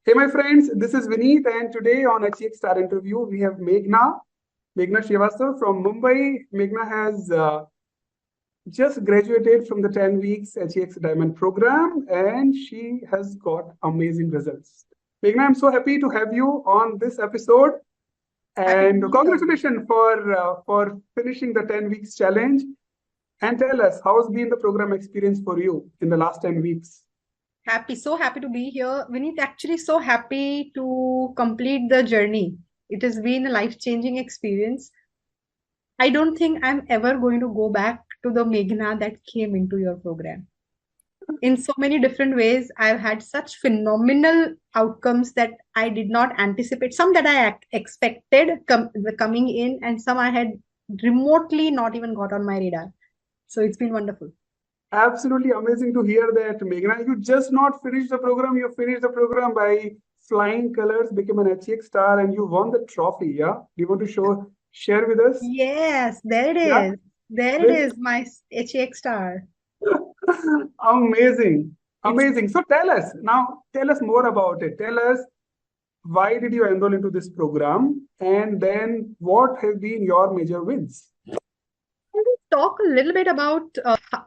Hey, my friends, this is Vineet, and today on HX Star Interview, we have Meghna Srivastava from Mumbai. Meghna has just graduated from the 10 weeks HEX Diamond program, and she has got amazing results. Meghna, I'm so happy to have you on this episode, Happy to and be here. congratulations for finishing the 10 weeks challenge. And tell us, how's been the program experience for you in the last 10 weeks? So happy to be here. Vineet, actually so happy to complete the journey. It has been a life-changing experience. I don't think I'm ever going to go back to the Meghna that came into your program. In so many different ways, I've had such phenomenal outcomes that I did not anticipate. Some that I expected coming in, and some I had remotely not even got on my radar. So it's been wonderful. Absolutely amazing to hear that, Meghna. You just not finished the program, you finished the program by flying colors, became an HX star, and you won the trophy. Yeah. Do you want to share with us? Yes, there it Yeah. is. There it With is, my HEX star. amazing. It's Amazing. So tell us more about it. Tell us why did you enroll into this program? And then what have been your major wins? talk a little bit about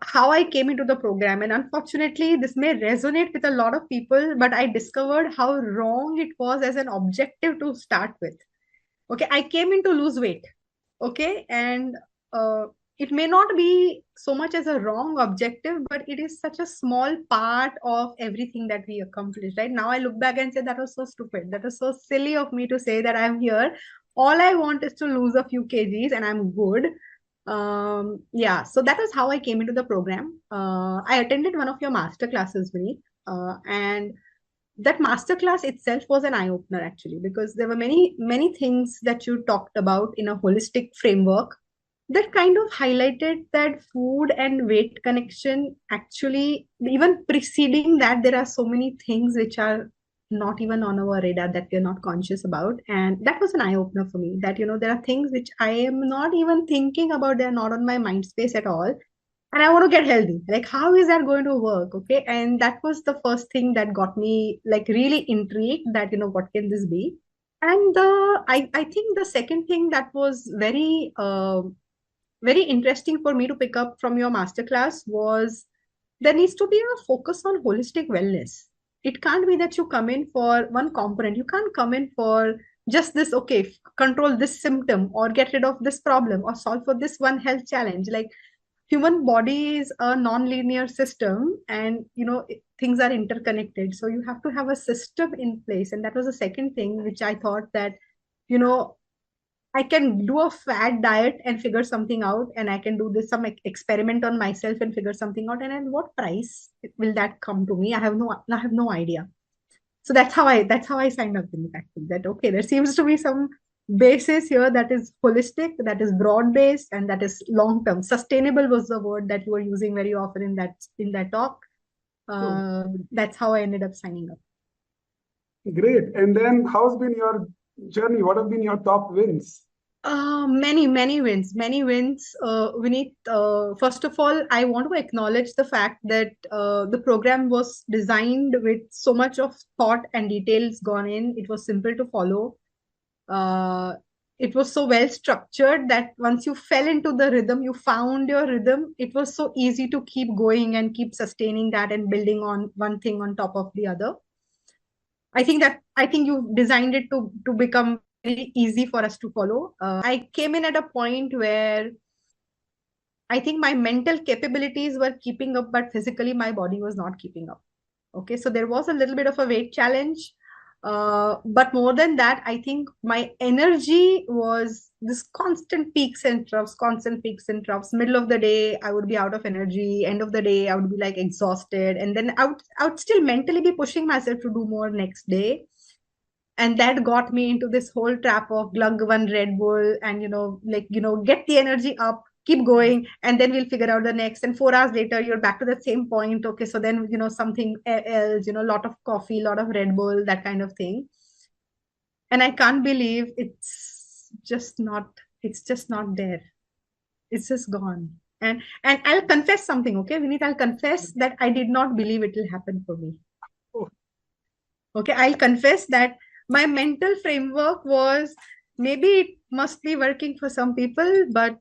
how I came into the program. And unfortunately, this may resonate with a lot of people, but I discovered how wrong it was as an objective to start with. Okay, I came in to lose weight. Okay, and uh, it may not be so much as a wrong objective, but it is such a small part of everything that we accomplish. Right now, I look back and say that was so stupid. That was so silly of me to say that I'm here. All I want is to lose a few kgs and I'm good. Yeah, so that was how I came into the program. I attended one of your master classes, Vineet, and that masterclass itself was an eye opener actually, because there were many things that you talked about in a holistic framework that kind of highlighted that food and weight connection. Actually, even preceding that, there are so many things which are not even on our radar that we're not conscious about, and that was an eye opener for me, that there are things which I am not even thinking about, they're not on my mind space at all, and I want to get healthy. Like, how is that going to work? Okay. And that was the first thing that got me like really intrigued that, what can this be? And I think the second thing that was very interesting for me to pick up from your masterclass was there needs to be a focus on holistic wellness. It can't be that you come in for one component. You can't come in for just this, okay, control this symptom or get rid of this problem or solve for this one health challenge. Like, human body is a non-linear system, and things are interconnected, so you have to have a system in place. And that was the second thing which I thought that you know I can do a fad diet and figure something out, and I can do this some experiment on myself and figure something out, and at what price will that come to me? I have no idea. So that's how I signed up in fact, that okay, there seems to be some basis here that is holistic, that is broad based, and that is long term. Sustainable was the word that you were using very often in that talk. So That's how I ended up signing up. great. And then how's been your journey? What have been your top wins? Many wins, many wins. Vineet, first of all, I want to acknowledge the fact that the program was designed with so much of thought and details gone in. It was simple to follow. Uh, it was so well structured that once you fell into the rhythm, you found your rhythm. It was so easy to keep going and keep sustaining that and building on one thing on top of the other. I think you designed it to become very easy for us to follow. I came in at a point where I think my mental capabilities were keeping up, but physically my body was not keeping up. Okay, so there was a little bit of a weight challenge. But more than that, I think my energy was this constant peaks and troughs, constant peaks and troughs. Middle of the day, I would be out of energy. End of the day, I would be like exhausted. And then I would still mentally be pushing myself to do more next day. And that got me into this whole trap of glug one Red Bull and get the energy up, keep going, and then we'll figure out the next. And 4 hours later, you're back to the same point. Okay, so then something else, a lot of coffee, a lot of Red Bull, that kind of thing. And I can't believe it's just not there. It's just gone. And I'll confess something, okay, Vineet, I'll confess that I did not believe it will happen for me. Okay, I'll confess that my mental framework was, maybe it must be working for some people, but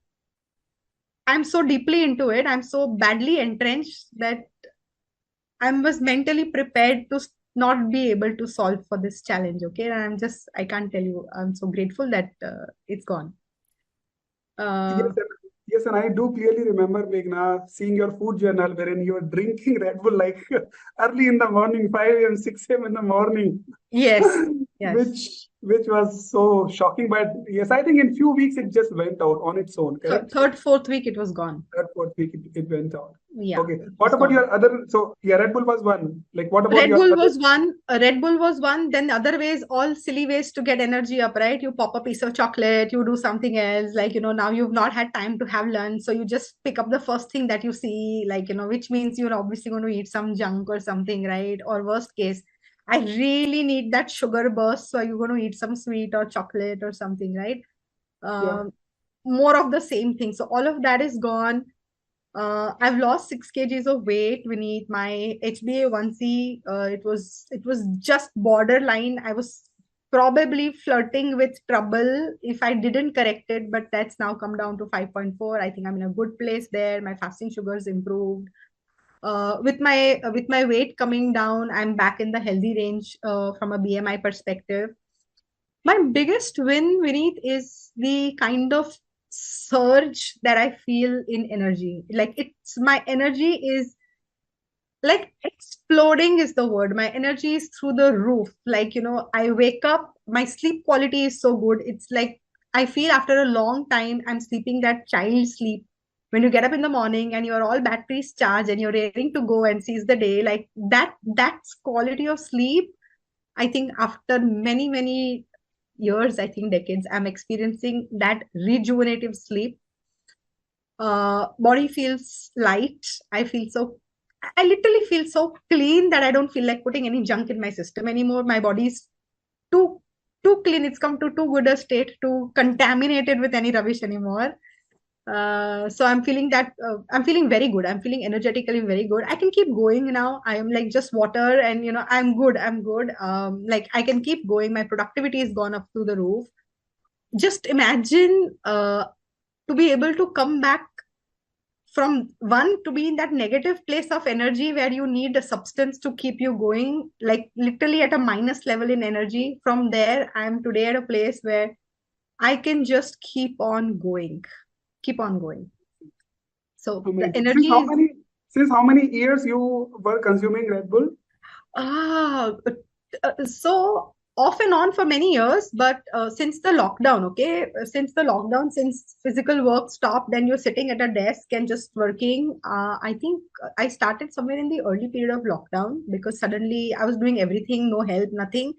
I'm so deeply into it. I'm so badly entrenched that I was mentally prepared to not be able to solve for this challenge. Okay, and I can't tell you. I'm so grateful that it's gone. Yes, Uh, and yes, and I do clearly remember, Meghna, seeing your food journal wherein you were drinking Red Bull like early in the morning, 5 a.m., 6 a.m. in the morning, yes, yes. which was so shocking. But yes, I think in few weeks it just went out on its own, correct? Third, fourth week, it was gone. Third, fourth week it went out. Yeah, Okay. it What was about gone. your other? So yeah, Red Bull was one. Like what about Red your Bull other? was one. Red Bull was one. Then the other ways, all silly ways to get energy up, right? You pop a piece of chocolate, you do something else. Like, now you've not had time to have lunch. So you just pick up the first thing that you see, like, which means you're obviously going to eat some junk or something, right? Or worst case, I really need that sugar burst. So you're going to eat some sweet or chocolate or something, right? Yeah. Um, More of the same thing. So all of that is gone. I've lost 6 kgs of weight beneath my HbA1c. It was just borderline. I was probably flirting with trouble if I didn't correct it, but that's now come down to 5.4. I think I'm in a good place there. My fasting sugars improved. With my weight coming down, I'm back in the healthy range from a BMI perspective. My biggest win, Vineet, is the kind of surge that I feel in energy. Like, my energy is like exploding is the word. My energy is through the roof. Like, I wake up, my sleep quality is so good. It's like I feel after a long time I'm sleeping that child sleep. When you get up in the morning and you're all batteries charged and you're raring to go and seize the day, like that's quality of sleep. I think after many, many years, I think decades, I'm experiencing that rejuvenative sleep. Body feels light. I literally feel so clean that I don't feel like putting any junk in my system anymore. My body's too too clean. It's come to too good a state to contaminate it with any rubbish anymore. So I'm feeling very good. I'm feeling energetically very good. I can keep going now. I am like just water, and I'm good. I'm good. Like, I can keep going. My productivity has gone up through the roof. Just imagine to be able to come back from one, to be in that negative place of energy where you need a substance to keep you going, like literally at a minus level in energy. From there, I am today at a place where I can just keep on going. So the Amazing. energy is, Since how many years you were consuming Red Bull? ah so off and on for many years, but since the lockdown, okay, since physical work stopped, then you're sitting at a desk and just working. I think I started somewhere in the early period of lockdown, because suddenly I was doing everything, no help, nothing,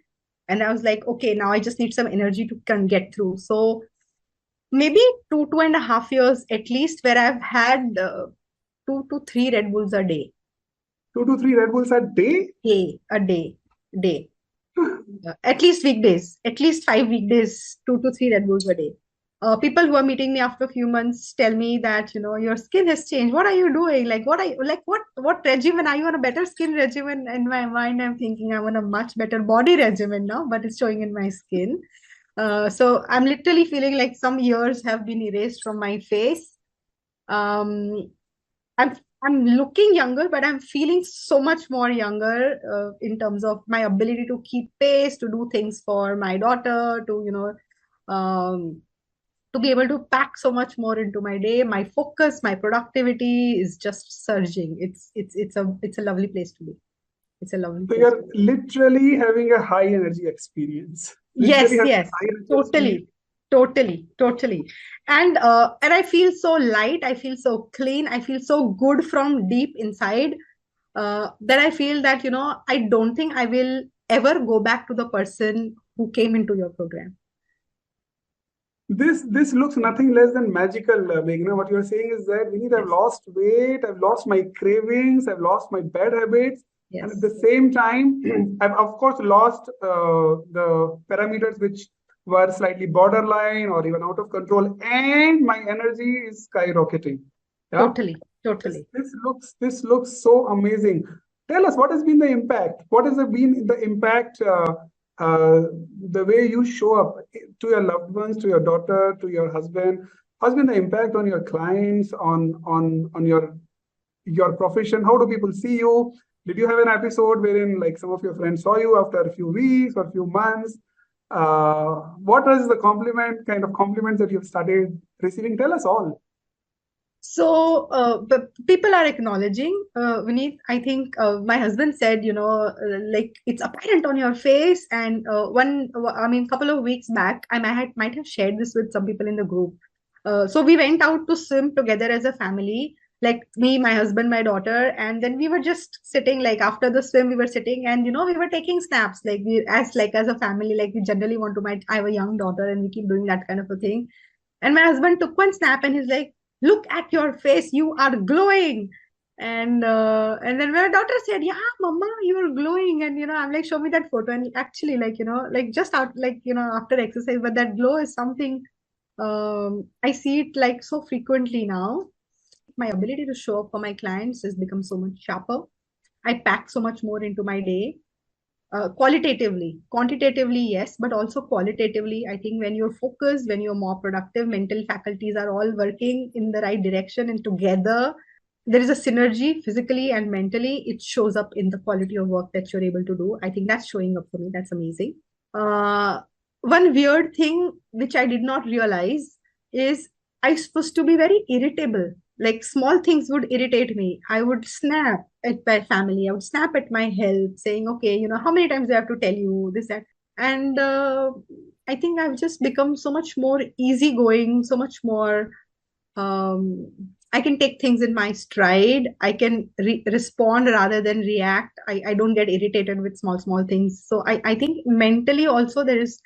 and I was like, okay, now I just need some energy to get through. So maybe 2.5 years at least, where I've had 2 to 3 Red Bulls a day. 2 to 3 Red Bulls a day? A day. At least weekdays, at least 5 weekdays, 2 to 3 Red Bulls a day. People who are meeting me after a few months tell me that, your skin has changed. What are you doing? Like, what regimen are you on? A better skin regimen? In my mind, I'm thinking I'm on a much better body regimen now, but it's showing in my skin. So I'm literally feeling like some years have been erased from my face. Um, I'm I'm looking younger, but I'm feeling so much more younger in terms of my ability to keep pace, to do things for my daughter, to be able to pack so much more into my day. My focus, my productivity is just surging. It's a lovely place to be. It's a lovely So place. you're literally having a high energy experience. Literally Yes, having yes, a high energy experience. totally, totally, totally. And I feel so light, I feel so clean, I feel so good from deep inside, that I feel that, I don't think I will ever go back to the person who came into your program. This looks nothing less than magical, Meghna. What you're saying is that Vineet, I've Yes, lost weight, I've lost my cravings, I've lost my bad habits, and at the yes, same time, I've of course lost the parameters which were slightly borderline or even out of control, and my energy is skyrocketing. Yeah, totally, this totally. this looks this looks so amazing. Tell us what has been the impact. What has been the impact? The way you show up to your loved ones, to your daughter, to your husband. How's been the impact on your clients, on your profession? How do people see you? Did you have an episode wherein like some of your friends saw you after a few weeks or a few months? What was the kind of compliments that you've started receiving? Tell us all. So, but people are acknowledging, Vineet. I think my husband said, like it's apparent on your face. And couple of weeks back, I might have shared this with some people in the group. So we went out to swim together as a family, like me, my husband, my daughter, and then we were just sitting. Like after the swim, we were sitting, and we were taking snaps. Like as a family, like we generally want to. I have a young daughter, and we keep doing that kind of a thing. And my husband took one snap and he's like, "Look at your face, you are glowing." And then my daughter said, "Yeah, mama, you're glowing." And I'm like, "Show me that photo." And actually, like just out, like after exercise, but that glow is something I see it like so frequently now. My ability to show up for my clients has become so much sharper. I pack so much more into my day, qualitatively. Quantitatively, yes, but also qualitatively. I think when you're focused, when you're more productive, mental faculties are all working in the right direction, and together there is a synergy physically and mentally. It shows up in the quality of work that you're able to do. I think that's showing up for me. That's amazing. uh, One weird thing which I did not realize is I supposed to be very irritable. Like small things would irritate me. I would snap at my family. I would snap at my health, saying, "Okay, how many times do I have to tell you this, that?" And I think I've just become so much more easygoing, so much more I can take things in my stride. I can respond rather than react. I don't get irritated with small things. So I think mentally also there's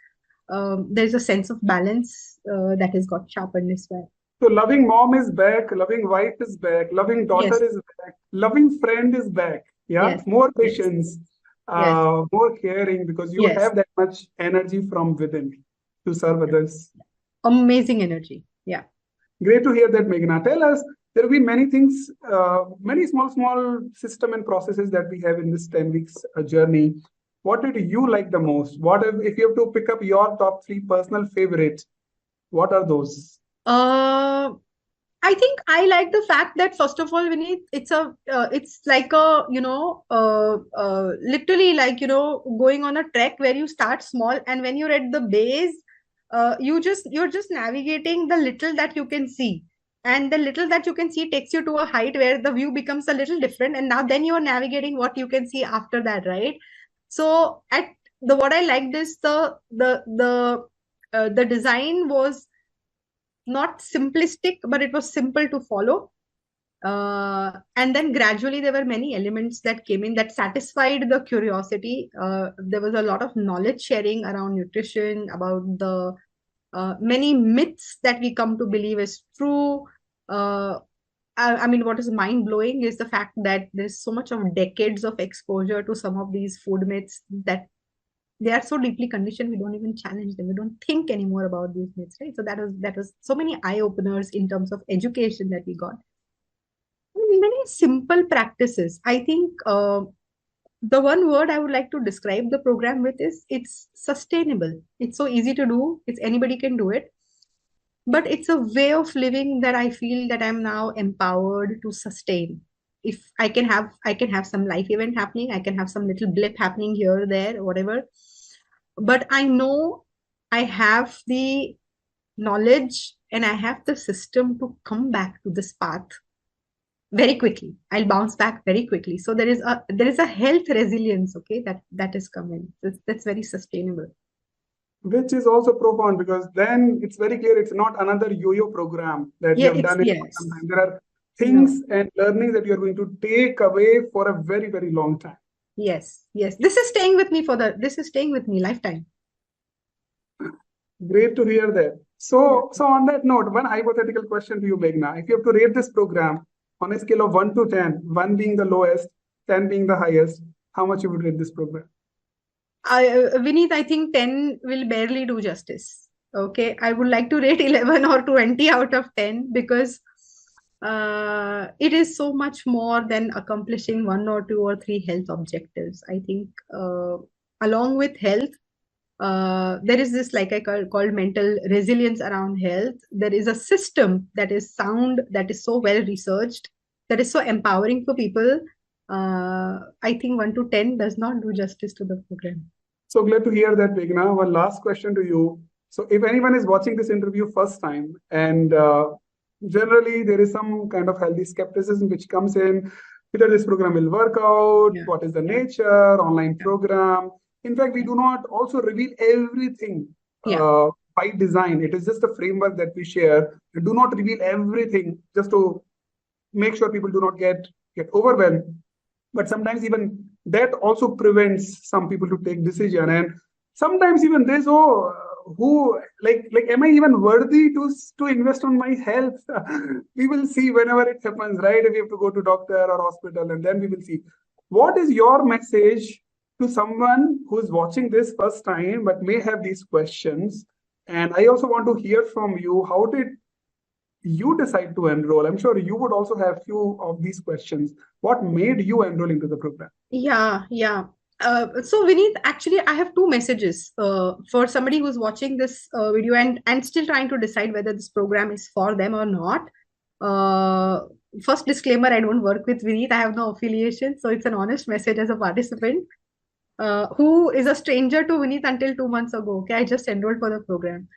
a sense of balance that has got sharpened as well. So loving mom is back, loving wife is back, loving Yes, daughter is back, loving friend is back. Yeah, yes, more yes, patience, yes, more caring because you yes. have that much energy from within to serve others. Amazing energy. Yeah. Great to hear that, Meghna. Tell us, there will be many things, many small system and processes that we have in this 10 weeks journey. What did you like the most? If you have to pick up your top three personal favorites, what are those? Uh, I think I like the fact that first of all, Vinny, it's like a literally like going on a trek where you start small, and when you're at the base, you're just navigating the little that you can see, and the little that you can see takes you to a height where the view becomes a little different, and now then you are navigating what you can see after that, right? So at the what I liked is the design was not simplistic, but it was simple to follow. And then gradually there were many elements that came in that satisfied the curiosity. There was a lot of knowledge sharing around nutrition, about the many myths that we come to believe is true. Uh, I mean, what is mind blowing is the fact that there's so much of decades of exposure to some of these food myths that they are so deeply conditioned we don't even challenge them, we don't think anymore about these myths, right? So that was so many eye openers in terms of education that we got. Many simple practices. I think the one word I would like to describe the program with is it's sustainable. It's so easy to do, it's anybody can do it, but it's a way of living that I feel that I'm now empowered to sustain. If I can have some life event happening, I can have some little blip happening here or there, whatever, but I know I have the knowledge and I have the system to come back to this path very quickly. I'll bounce back very quickly. So there is a health resilience, okay, that is coming. That's very sustainable. Which is also profound because then it's very clear it's not another yo-yo program that you Yeah, have it's done it for some yes. time. There are No. things and learnings that you're going to take away for a very, very long time. Yes, yes. This is staying with me lifetime. Great to hear that. Yeah. So on that note, one hypothetical question to you, Meghna. If you have to rate this program on a scale of 1 to 10, 1 being the lowest, 10 being the highest, how much you would rate this program? Vineet, I think 10 will barely do justice. Okay. I would like to rate 11 or 20 out of 10 because It is so much more than accomplishing one or two or three health objectives. I think along with health, there is this, like I called mental resilience around health. There is a system that is sound, that is so well researched, that is so empowering for people. I think 1 to 10 does not do justice to the program. So glad to hear that, Meghna. One last question to you. So, if anyone is watching this interview first time, and generally there is some kind of healthy skepticism which comes in, whether this program will work out, Yeah. what is the nature, online program. In fact, we do not also reveal everything Yeah. by design. It is just a framework that we share. We do not reveal everything just to make sure people do not get overwhelmed. But sometimes even that also prevents some people to take decision. And sometimes even there's who like am I even worthy to invest on my health? We will see whenever it happens, right? If we have to go to doctor or hospital, and then we will see. What is your message to someone who's watching this first time but may have these questions? And I also want to hear from you, how did you decide to enroll? I'm sure you would also have few of these questions. What made you enroll into the program? Yeah. So Vineet, actually, I have two messages for somebody who's watching this video and still trying to decide whether this program is for them or not. Uh, First disclaimer, I don't work with Vineet. I have no affiliation, so it's an honest message as a participant who is a stranger to Vineet until 2 months ago. Okay, I just enrolled for the program.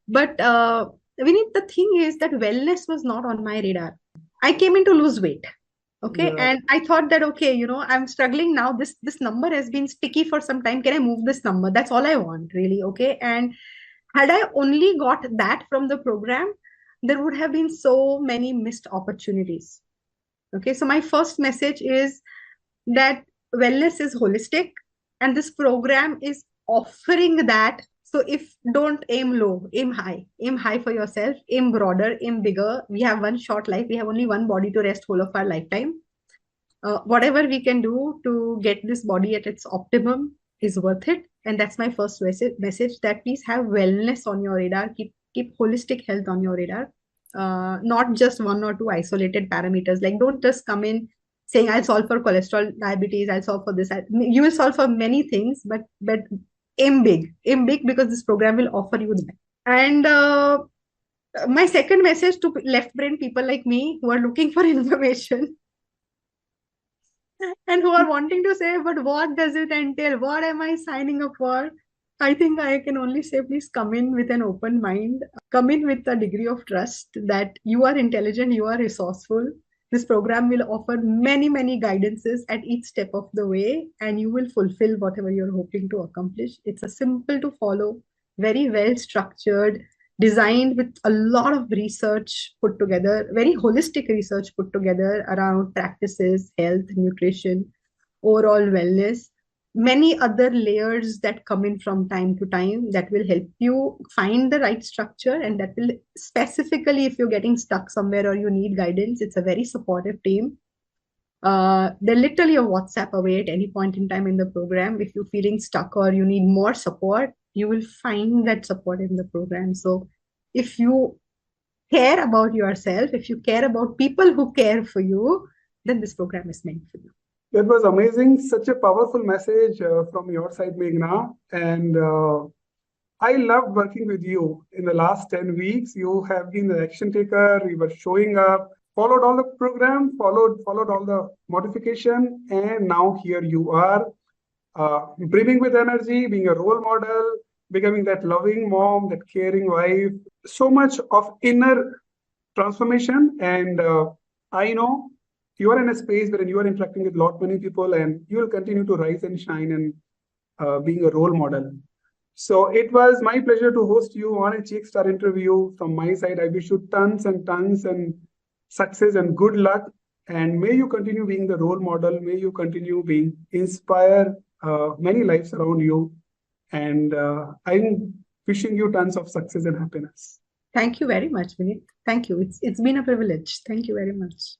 But Vineet, the thing is that wellness was not on my radar. I came in to lose weight. Okay, Yeah. and I thought that, okay, I'm struggling now. This number has been sticky for some time. Can I move this number? That's all I want, really. Okay, and had I only got that from the program, there would have been so many missed opportunities. Okay, so my first message is that wellness is holistic, and this program is offering that. So if don't aim low, aim high for yourself, aim broader, aim bigger. We have one short life, we have only one body to rest whole of our lifetime. Whatever we can do to get this body at its optimum is worth it. And that's my first message, that please have wellness on your radar. Keep holistic health on your radar. Not just one or two isolated parameters. Like, don't just come in saying, I'll solve for cholesterol, diabetes, I'll solve for this. You will solve for many things, but aim big. Aim big, because this program will offer you that. And my second message to left brain people like me who are looking for information and who are wanting to say, but what does it entail? What am I signing up for? I think I can only say, please come in with an open mind, come in with a degree of trust that you are intelligent, you are resourceful. This program will offer many, many guidances at each step of the way, and you will fulfill whatever you're hoping to accomplish. It's a simple to follow, very well structured, designed with a lot of research put together, very holistic research put together around practices, health, nutrition, overall wellness, many other layers that come in from time to time that will help you find the right structure, and that will specifically, if you're getting stuck somewhere or you need guidance, it's a very supportive team. They're literally a WhatsApp away at any point in time in the program. If you're feeling stuck or you need more support, you will find that support in the program. So if you care about yourself, if you care about people who care for you, then this program is meant for you. That was amazing. Such a powerful message from your side, Meghna. And I loved working with you in the last 10 weeks. You have been the action taker. You were showing up, followed all the program, followed all the modification, and now here you are, brimming with energy, being a role model, becoming that loving mom, that caring wife. So much of inner transformation, and I know you are in a space where you are interacting with a lot many people, and you will continue to rise and shine and being a role model. So it was my pleasure to host you on a Cheek Star interview. From my side, I wish you tons and tons and success and good luck. And may you continue being the role model. May you continue being inspire many lives around you. And I'm wishing you tons of success and happiness. Thank you very much, Vineet. Thank you. It's been a privilege. Thank you very much.